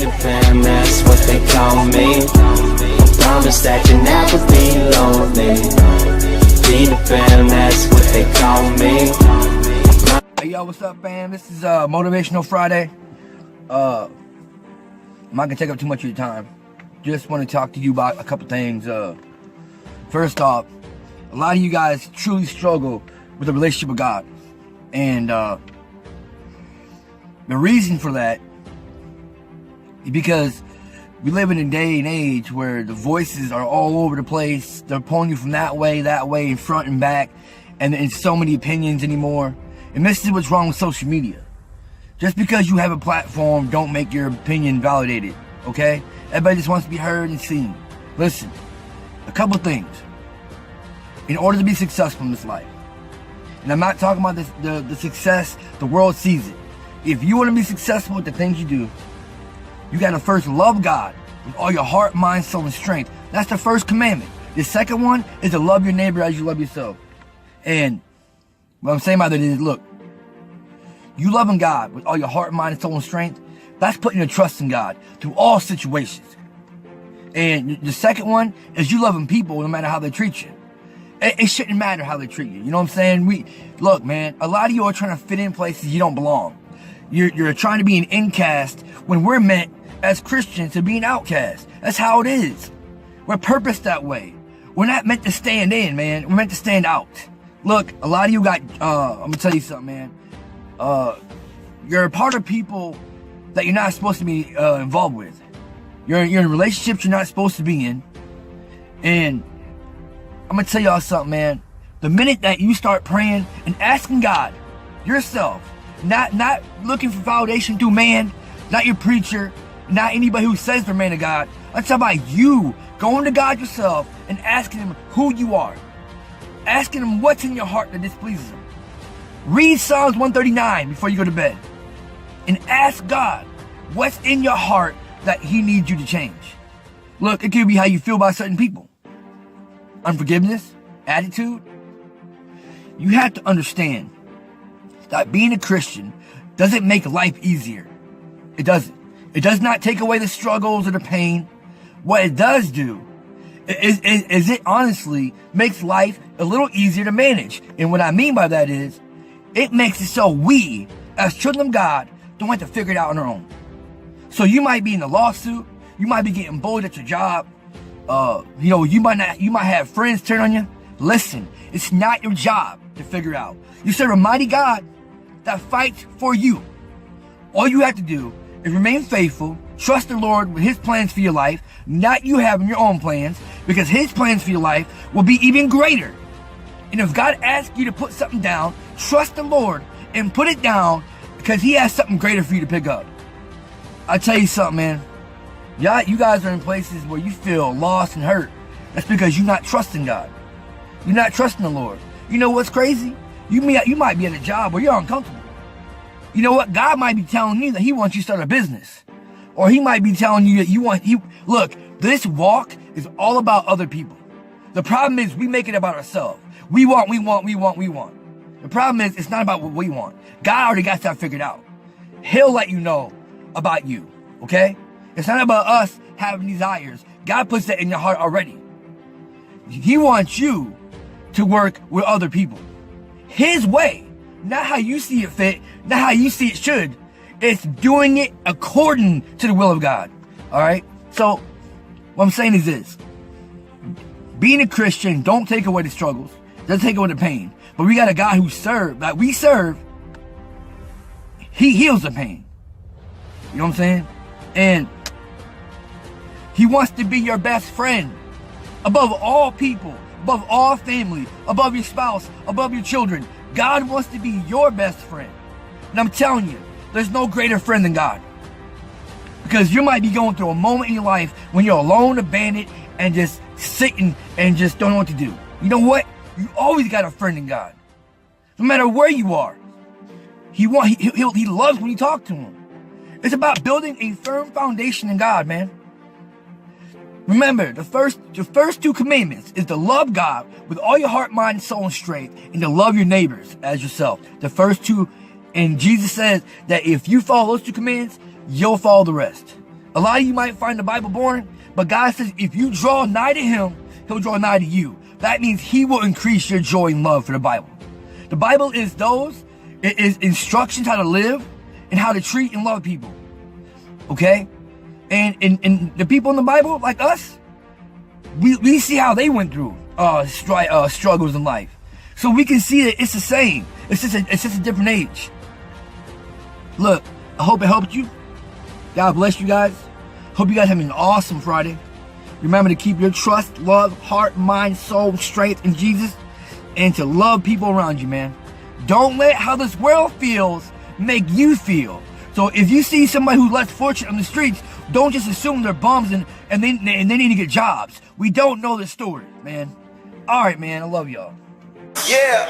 the fam, that's what they call me. Promise that you never be lonely. Be the fam, that's what they call me. Hey yo, what's up, fam? This is Motivational Friday. I'm not gonna take up too much of your time. Just want to talk to you about a couple things. First off, a lot of you guys truly struggle with a relationship with God, and the reason for that is because we live in a day and age where the voices are all over the place. They're pulling you from that way, in front and back, and there's so many opinions anymore. And this is what's wrong with social media. Just because you have a platform, don't make your opinion validated, okay? Everybody just wants to be heard and seen. Listen, a couple things. In order to be successful in this life, and I'm not talking about the success the world sees it. If you want to be successful with the things you do, you got to first love God with all your heart, mind, soul, and strength. That's the first commandment. The second one is to love your neighbor as you love yourself. And what I'm saying by that is, look, you loving God with all your heart, mind, soul, and strength, that's putting your trust in God through all situations. And the second one is you loving people no matter how they treat you. It shouldn't matter how they treat you. You know what I'm saying? Look, man, a lot of you are trying to fit in places you don't belong. You're trying to be an incast when we're meant as Christians to be an outcast. That's how it is. We're purposed that way. We're not meant to stand in, man. We're meant to stand out. Look, a lot of you got, I'm gonna tell you something, man. You're a part of people that you're not supposed to be involved with. You're in relationships you're not supposed to be in. And I'm gonna tell y'all something, man. The minute that you start praying and asking God yourself, not looking for validation through man, not your preacher, not anybody who says they're man of God. I'm talking about you going to God yourself and asking him who you are. Asking him what's in your heart that displeases him. Read Psalms 139 before you go to bed. And ask God what's in your heart that he needs you to change. Look, it could be how you feel about certain people. Unforgiveness, attitude. You have to understand that being a Christian doesn't make life easier. It doesn't. It does not take away the struggles or the pain. What it does do is it honestly makes life a little easier to manage. And what I mean by that is, it makes it so we, as children of God, don't have to figure it out on our own. So you might be in a lawsuit, you might be getting bullied at your job, you might have friends turn on you. Listen, it's not your job to figure out. You serve a mighty God that fights for you. All you have to do is remain faithful, trust the Lord with his plans for your life, not you having your own plans, because his plans for your life will be even greater. And if God asks you to put something down, trust the Lord and put it down, because he has something greater for you to pick up. I tell you something, man. You guys are in places where you feel lost and hurt. That's because you're not trusting God. You're not trusting the Lord. You know what's crazy? You might be at a job where you're uncomfortable. You know what? God might be telling you that he wants you to start a business. Or he might be telling you that look, this walk is all about other people. The problem is we make it about ourselves. We want. The problem is it's not about what we want. God already got that figured out. He'll let you know about you, okay? It's not about us having desires. God puts that in your heart already. He wants you to work with other people. His way, not how you see it fit, not how you see it should. It's doing it according to the will of God, all right? So what I'm saying is this. Being a Christian don't take away the struggles, doesn't take away the pain. But we got a God that we serve, he heals the pain. You know what I'm saying? And he wants to be your best friend above all people, above all family, above your spouse, above your children. God wants to be your best friend. And I'm telling you, there's no greater friend than God. Because you might be going through a moment in your life when you're alone, abandoned, and just sitting and just don't know what to do. You know what? You always got a friend in God. No matter where you are. He loves when you talk to him. It's about building a firm foundation in God, man. Remember, the first two commandments is to love God with all your heart, mind, soul, and strength, and to love your neighbors as yourself. The first two, and Jesus says that if you follow those two commands, you'll follow the rest. A lot of you might find the Bible boring, but God says if you draw nigh to him, he'll draw nigh to you. That means he will increase your joy and love for the Bible. The Bible is instructions how to live and how to treat and love people. Okay? And the people in the Bible, like us, we see how they went through struggles in life. So we can see that it's the same. It's just a different age. Look, I hope it helped you. God bless you guys. Hope you guys have an awesome Friday. Remember to keep your trust, love, heart, mind, soul, strength in Jesus, and to love people around you, man. Don't let how this world feels make you feel. So if you see somebody who's less fortunate on the streets, don't just assume they're bums and they need to get jobs. We don't know the story, man. All right, man. I love y'all. Yeah.